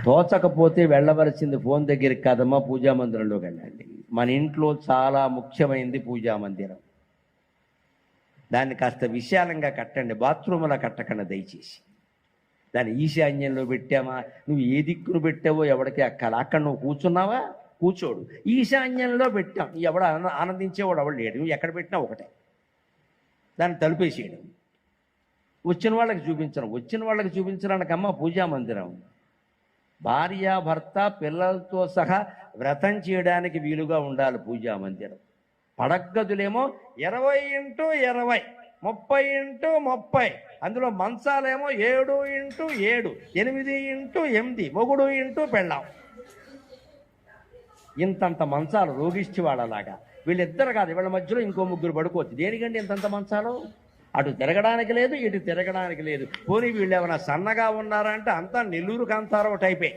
తోచకపోతే వెళ్ళవలసింది phone దగ్గరికి కాదమ్మా, పూజా మందిరంలోకి వెళ్ళండి. మన ఇంట్లో చాలా ముఖ్యమైనది పూజా మందిరం. దాన్ని కాస్త విశాలంగా కట్టండి, బాత్రూమ్లా కట్టకండి దయచేసి. దాన్ని ఈశాన్యంలో పెట్టామా, నువ్వు ఏ దిక్కును పెట్టావో ఎవడికి అక్కల. అక్కడ నువ్వు కూర్చున్నావా, కూర్చోడు. ఈశాన్యంలో పెట్టాం, ఎవడ ఆనందించేవాడు ఎవడు లేడు. నువ్వు ఎక్కడ పెట్టినా ఒకటే. దాన్ని తలుపేసేయడం. వచ్చిన వాళ్ళకి చూపించడానికి అమ్మ పూజా మందిరం. భార్య భర్త పిల్లలతో సహా వ్రతం చేయడానికి వీలుగా ఉండాలి పూజా మందిరం. పడగదులేమో 20x20, 30x30. అందులో మంచాలేమో 7x7, 8x8, మొగుడు పెళ్ళాం. ఇంతంత మంచాలు రోగిష్టి వాళ్ళలాగా. వీళ్ళిద్దరు కాదు, వీళ్ళ మధ్యలో ఇంకో ముగ్గురు పడుకోవచ్చు. దేనికండి ఇంతంత మంచాలు? అటు తిరగడానికి లేదు, ఇటు తిరగడానికి లేదు. పోనీ వీళ్ళు ఏమైనా సన్నగా ఉన్నారా అంటే అంతా నెల్లూరు కాంతారో టైపే.